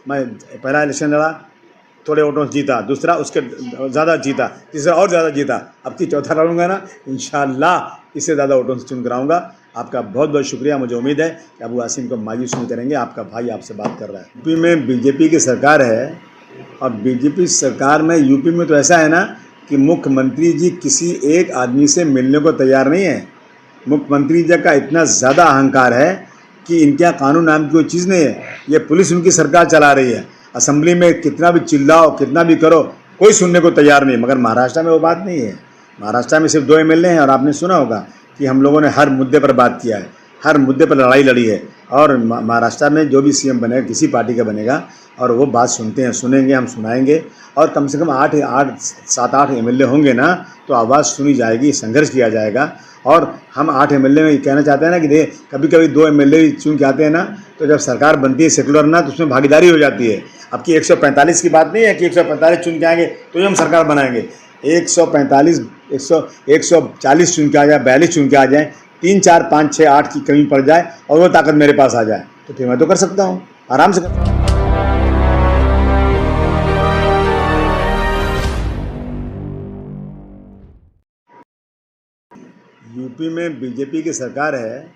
मैं पहला इलेक्शन लड़ा, थोड़े वोटों से जीता, दूसरा उसके ज़्यादा जीता, तीसरा और ज़्यादा जीता, अब की चौथा लड़ूंगा ना, इंशाअल्लाह इससे ज़्यादा वोटों से चुन कराऊंगा। आपका बहुत बहुत शुक्रिया। मुझे उम्मीद है कि अबू आसिम को मायूस नहीं करेंगे। आपका भाई आपसे बात कर रहा है। यूपी में बीजेपी की सरकार है और बीजेपी सरकार में यूपी में तो ऐसा है ना कि मुख्यमंत्री जी किसी एक आदमी से मिलने को तैयार नहीं है। मुख्यमंत्री जी का इतना ज़्यादा अहंकार है कि इनके यहाँ कानून नाम की कोई चीज़ नहीं है। ये पुलिस उनकी सरकार चला रही है। असेंबली में कितना भी चिल्लाओ, कितना भी करो, कोई सुनने को तैयार नहीं। मगर महाराष्ट्र में वो बात नहीं है। महाराष्ट्र में सिर्फ 2 एमएलए हैं और आपने सुना होगा कि हम लोगों ने हर मुद्दे पर बात किया है, हर मुद्दे पर लड़ाई लड़ी है। और महाराष्ट्र में जो भी सीएम बनेगा किसी पार्टी का बनेगा और वो बात सुनते हैं, सुनेंगे, हम सुनाएंगे। और कम से कम 7-8 एमएलए होंगे ना तो आवाज़ सुनी जाएगी, संघर्ष किया जाएगा। और हम 8 एमएलए में कहना चाहते हैं ना कि कभी कभी 2 एमएलए चुन के आते हैं ना, तो जब सरकार बनती है सेकुलर ना, तो उसमें भागीदारी हो जाती है। अब की 145 की बात नहीं है कि 145 चुन के आएंगे तो ही हम सरकार बनाएंगे। 145, 140 चुन के आ जाए, 42 चुन के आ जाए, 3, 4, 5, 6, 8 की कमी पड़ जाए और वो ताकत मेरे पास आ जाए, तो फिर मैं तो कर सकता हूँ, आराम से कर सकता हूँ। यूपी में बीजेपी की सरकार है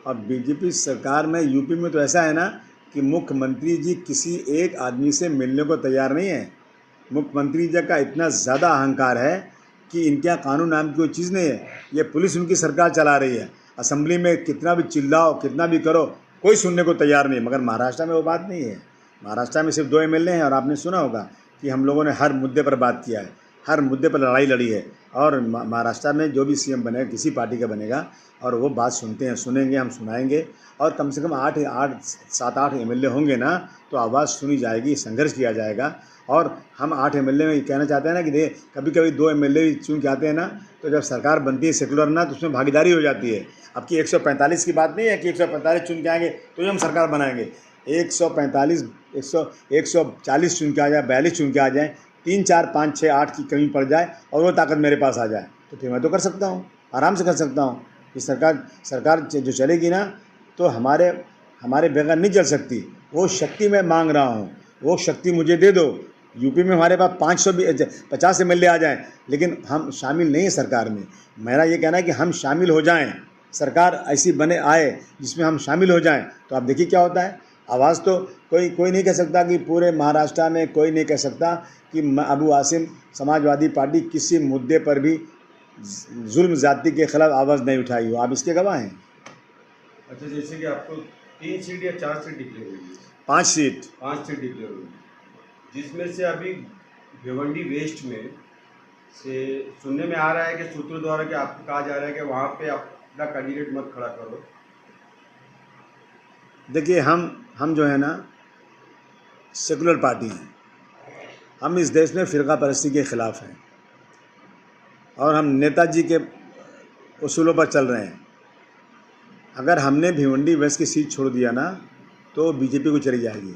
और बीजेपी सरकार में यूपी में तो ऐसा है ना कि मुख्यमंत्री जी किसी एक आदमी से मिलने को तैयार नहीं है। मुख्यमंत्री जी का इतना ज़्यादा अहंकार है कि इनके यहाँ कानून नाम की कोई चीज़ नहीं है। ये पुलिस उनकी सरकार चला रही है। असेंबली में कितना भी चिल्लाओ, कितना भी करो, कोई सुनने को तैयार नहीं। मगर महाराष्ट्र में वो बात नहीं है। महाराष्ट्र में सिर्फ 2 एमएलए हैं और आपने सुना होगा कि हम लोगों ने हर मुद्दे पर बात किया है, हर मुद्दे पर लड़ाई लड़ी है। और महाराष्ट्र में जो भी सीएम बनेगा किसी पार्टी का बनेगा और वो बात सुनते हैं, सुनेंगे, हम सुनाएंगे। और कम से कम 7-8 एमएलए होंगे ना तो आवाज़ सुनी जाएगी, संघर्ष किया जाएगा। और हम 8 एमएलए में कहना चाहते हैं ना कि कभी कभी 2 एमएलए चुन के आते हैं ना, तो जब सरकार बनती है सेकुलर ना, तो उसमें भागीदारी हो जाती है। अब की 145 की बात नहीं है कि 145 चुन के आएंगे तो ही हम सरकार बनाएंगे। 145, 140 चुन के आ जाए, 42 चुन के आ जाए, 3, 4, 5, 6, 8 की कमी पड़ जाए और वो ताकत मेरे पास आ जाए, तो फिर मैं तो कर सकता हूँ, आराम से कर सकता हूँ। ये सरकार जो चलेगी ना तो हमारे बगैर नहीं चल सकती। वो शक्ति मैं मांग रहा हूँ, वो शक्ति मुझे दे दो। यूपी में हमारे पास 550 एमएलए आ जाएँ, लेकिन हम शामिल नहीं हैं सरकार में। मेरा ये कहना है कि हम शामिल हो जाएं, सरकार ऐसी बने आए जिसमें हम शामिल हो जाएं, तो आप देखिए क्या होता है। आवाज़ तो कोई नहीं कह सकता कि पूरे महाराष्ट्र में कोई नहीं कह सकता कि अबू आसिम समाजवादी पार्टी किसी मुद्दे पर भी जुल्म ज़्यादती के खिलाफ आवाज़ नहीं उठाई हो। आप इसके गवाह हैं। अच्छा, जैसे कि आपको 3 सीट या 4 सीट डिक्लेयर हुई है? 5 सीट। 5 सीट डिक्लेयर हुई, जिसमें से अभी भिवंडी वेस्ट में से सुनने में आ रहा है कि सूत्रों द्वारा कि आपको कहा जा रहा है कि वहाँ पे अपना कैंडिडेट मत खड़ा करो। देखिए, हम जो है ना सेकुलर पार्टी हैं। हम इस देश में फ़िरका परस्ती के ख़िलाफ़ हैं और हम नेताजी के उसूलों पर चल रहे हैं। अगर हमने भिवंडी वेस्ट की सीट छोड़ दिया ना तो बीजेपी को चली जाएगी।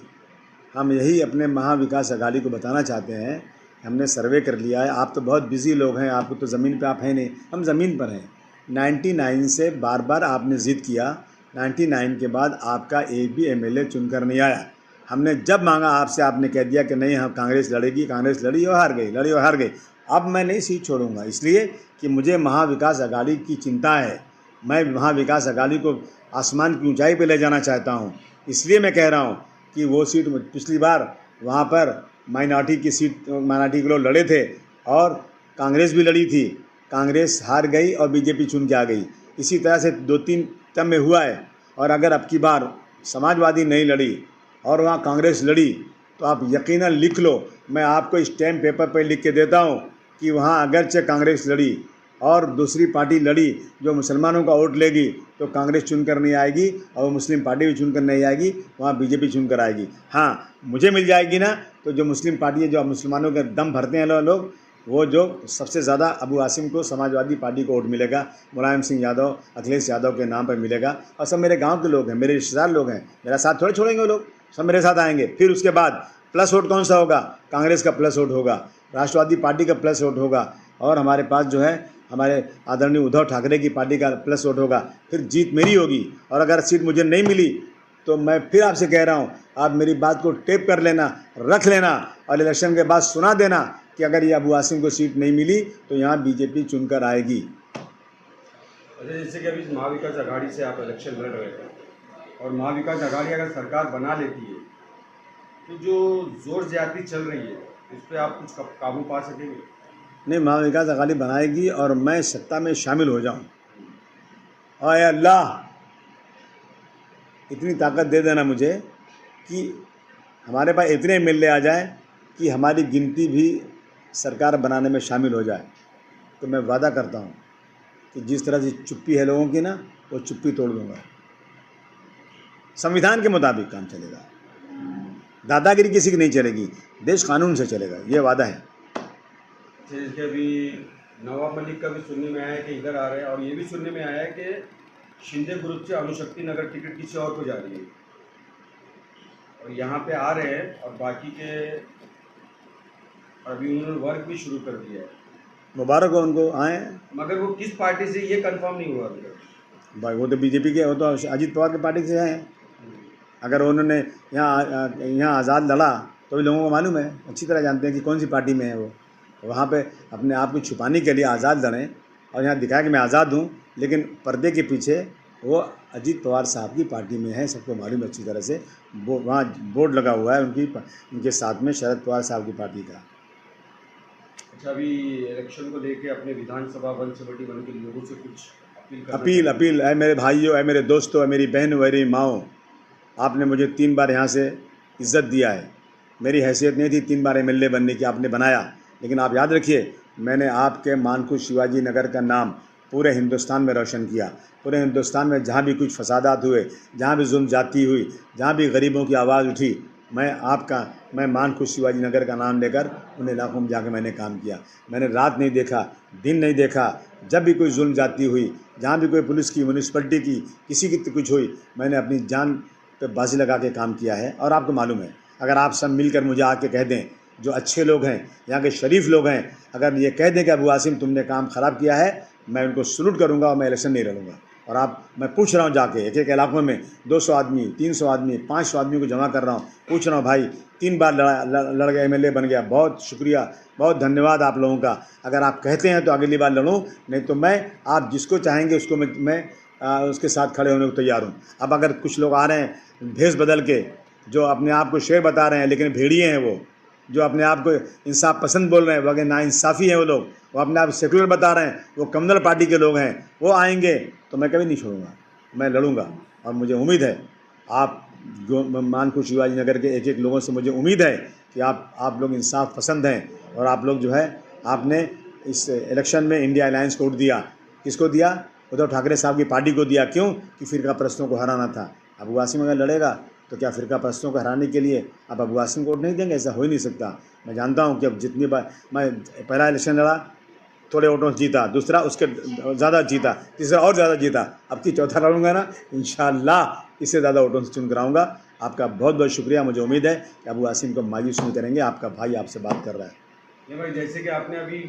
हम यही अपने महाविकास अघाड़ी को बताना चाहते हैं। हमने सर्वे कर लिया है। आप तो बहुत बिज़ी लोग हैं, आपको तो ज़मीन पे आप हैं नहीं, हम ज़मीन पर हैं। 99 से बार बार आपने ज़िद किया, 99 के बाद आपका एक भी एमएलए चुनकर नहीं आया। हमने जब मांगा आपसे, आपने कह दिया कि नहीं, हम कांग्रेस लड़ेगी, कांग्रेस लड़ी और हार गई, लड़ी और हार गई। अब मैं नहीं सीट छोड़ूंगा, इसलिए कि मुझे महाविकास अघाड़ी की चिंता है। मैं महाविकास अघाड़ी को आसमान की ऊंचाई पे ले जाना चाहता हूं। इसलिए मैं कह रहा हूं कि वो सीट, पिछली बार वहां पर माइनॉरिटी की सीट, माइनॉरिटी के लोग लड़े थे और कांग्रेस भी लड़ी थी। कांग्रेस हार गई और बीजेपी चुन के आ गई। इसी तरह से 2-3 टर्म में हुआ है। और अगर अब की बार समाजवादी नहीं लड़ी और वहाँ कांग्रेस लड़ी तो आप यकीनन लिख लो, मैं आपको स्टैम्प पेपर पर लिख के देता हूँ कि वहाँ अगरचे कांग्रेस लड़ी और दूसरी पार्टी लड़ी जो मुसलमानों का वोट लेगी, तो कांग्रेस चुनकर नहीं आएगी और वो मुस्लिम पार्टी भी चुनकर नहीं आएगी, वहाँ बीजेपी चुनकर आएगी। हाँ, मुझे मिल जाएगी ना तो जो मुस्लिम पार्टी है, जो मुसलमानों के दम भरते हैं लोग, वो जो सबसे ज़्यादा अबू आसिम को, समाजवादी पार्टी को वोट मिलेगा, मुलायम सिंह यादव, अखिलेश यादव के नाम पर मिलेगा। और सब मेरे गांव के लोग हैं, मेरे रिश्तेदार लोग हैं, मेरा साथ थोड़े छोड़ेंगे वो लोग, सब मेरे साथ आएंगे। फिर उसके बाद प्लस वोट कौन सा होगा? कांग्रेस का प्लस वोट होगा, राष्ट्रवादी पार्टी का प्लस वोट होगा और हमारे पास जो है हमारे आदरणीय उद्धव ठाकरे की पार्टी का प्लस वोट होगा। फिर जीत मेरी होगी। और अगर सीट मुझे नहीं मिली तो मैं फिर आपसे कह रहा हूँ, आप मेरी बात को टेप कर लेना, रख लेना और इलेक्शन के बाद सुना देना कि अगर ये अबू आसिम को सीट नहीं मिली तो यहाँ बीजेपी चुनकर आएगी। अच्छा, जैसे कि अभी महाविकास आघाड़ी से आप इलेक्शन लड़ रहे थे और महाविकास आघाड़ी अगर सरकार बना लेती है तो जो जोर ज्यादती चल रही है इस पर आप कुछ काबू पा सकेंगे? नहीं, महाविकास आघाड़ी बनाएगी और मैं सत्ता में शामिल हो जाऊँ। और अल्लाह इतनी ताकत दे देना मुझे कि हमारे पास इतने एमएलए आ जाए कि हमारी गिनती भी सरकार बनाने में शामिल हो जाए, तो मैं वादा करता हूँ कि जिस तरह से चुप्पी है लोगों की ना, वो चुप्पी तोड़ दूँगा। संविधान के मुताबिक काम चलेगा, दादागिरी किसी की नहीं चलेगी, देश कानून से चलेगा, ये वादा है। जैसे अभी नवाब मलिक का भी सुनने में आया है कि इधर आ रहे हैं और ये भी सुनने में आया है कि शिंदे ग्रुप से अणुशक्ति नगर टिकट किसी और को जा रही है और यहाँ पे आ रहे हैं और बाकी के अभी उन्होंने वर्क भी शुरू कर दिया है। मुबारक हो उनको, आए। मगर वो किस पार्टी से ये कंफर्म नहीं हुआ अभी तक। भाई वो तो बीजेपी के, वो तो अजीत पवार के पार्टी से हैं। अगर उन्होंने यहाँ आज़ाद लड़ा तो भी लोगों को मालूम है, अच्छी तरह जानते हैं कि कौन सी पार्टी में है वो। वहाँ पे अपने आप को छुपाने के लिए आज़ाद लड़ें और यहाँ दिखाया कि मैं आज़ाद हूँ, लेकिन पर्दे के पीछे वो अजीत पवार साहब की पार्टी में है, सबको मालूम है अच्छी तरह से। वो वहाँ बोर्ड लगा हुआ है उनके साथ में शरद पवार साहब की पार्टी का। अच्छा, अभी इलेक्शन को लेके अपने विधानसभा वन से बड़ी वन के लोगों से कुछ अपील है मेरे भाइयों, है मेरे दोस्तों, है मेरी बहनों, मेरी माओ, आपने मुझे 3 बार यहाँ से इज़्ज़त दिया है। मेरी हैसियत नहीं थी 3 बार एमएलए बनने की, आपने बनाया। लेकिन आप याद रखिए, मैंने आपके मानकुश शिवाजी नगर का नाम पूरे हिंदुस्तान में रोशन किया। पूरे हिंदुस्तान में जहाँ भी कुछ फसादात हुए, जहाँ भी जुल्म जाती हुई, जहाँ भी गरीबों की आवाज़ उठी, मैं मानकुश शिवाजी नगर का नाम लेकर उन इलाकों में जाकर मैंने काम किया। मैंने रात नहीं देखा, दिन नहीं देखा। जब भी कोई जुल्म जाती हुई, जहाँ भी कोई पुलिस की, म्यूनिसिपलिटी की, किसी की कुछ हुई, मैंने अपनी जान पे बाजी लगा के काम किया है। और आपको मालूम है, अगर आप सब मिलकर मुझे आके कह दें, जो अच्छे लोग हैं, यहाँ के शरीफ लोग हैं, अगर ये कह दें कि अबू आसिम तुमने काम ख़राब किया है, मैं उनको सलूट करूँगा और मैं इलेक्शन नहीं लड़ूंगा। और मैं पूछ रहा हूँ जाके एक इलाकों में 200 आदमी, 300 आदमी, 500 आदमी को जमा कर रहा हूँ, पूछ रहा हूँ, भाई 3 बार लड़ गया, एमएलए बन गया, बहुत शुक्रिया, बहुत धन्यवाद आप लोगों का। अगर आप कहते हैं तो अगली बार लड़ूँ, नहीं तो आप जिसको चाहेंगे उसको मैं उसके साथ खड़े होने को तैयार हूँ। अब अगर कुछ लोग आ रहे हैं भेष बदल के, जो अपने आप को शेर बता रहे हैं लेकिन भेड़िए हैं, वो जो अपने आप को इंसाफ पसंद बोल रहे हैं, वगैरह नाइंसाफ़ी हैं वो लोग, वो अपने आप सेकुलर बता रहे हैं, वो कम्युनल पार्टी के लोग हैं, वो आएंगे तो मैं कभी नहीं छोड़ूंगा, मैं लड़ूंगा। और मुझे उम्मीद है आप मानकुश शिवाजी नगर के एक लोगों से मुझे उम्मीद है कि आप लोग इंसाफ पसंद हैं और आप लोग जो है, आपने इस इलेक्शन में इंडिया अलायंस को वोट दिया। किसको दिया? उद्धव ठाकरे साहब की पार्टी को दिया। क्यों? कि फ़िरका परस्तों को हराना था। अबू आसिम अगर लड़ेगा तो क्या फ़िरका परस्तों को हराने के लिए आप अबू आसिम को वोट नहीं देंगे? ऐसा हो ही नहीं सकता। मैं जानता हूँ कि अब जितनी बार मैं पहला इलेक्शन लड़ा, थोड़े वोटों से जीता, दूसरा उसके ज़्यादा जीता, तीसरा और ज़्यादा जीता, अब की चौथा लड़ूंगा ना, इंशाअल्लाह इससे ज़्यादा वोटों से चुन कराऊंगा। आपका बहुत बहुत शुक्रिया। मुझे उम्मीद है कि अबू आसिम को मायूस नहीं करेंगे। आपका भाई आपसे बात कर रहा है। नहीं भाई, जैसे कि आपने अभी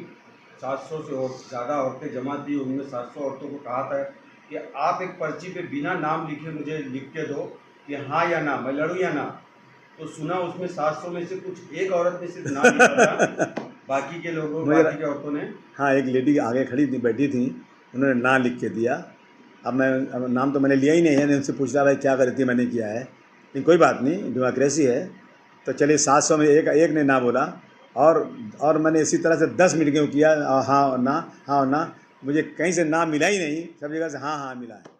700 से ज़्यादा औरतें जमा थी, उनमें 700 औरतों को कहा था कि आप एक पर्ची पे बिना नाम लिखे मुझे लिख के दो कि हाँ या ना, मैं लड़ूँ या ना। तो सुना उसमें 700 में से कुछ एक औरत ने सिर्फ नाम लिखा था, बाकी के औरतों ने। हाँ, एक लेडी आगे खड़ी थी, बैठी थी, उन्होंने नाम लिख के दिया। अब नाम तो मैंने लिया ही नहीं है, उनसे पूछ रहा भाई क्या करती है, मैंने किया है। लेकिन कोई बात नहीं, डेमोक्रेसी है। तो चलिए 700 में एक ने ना बोला और मैंने इसी तरह से 10 मीटिंगों किया, हाँ और ना, हाँ और ना। मुझे कहीं से ना मिला ही नहीं, सब जगह से हाँ हाँ मिला है।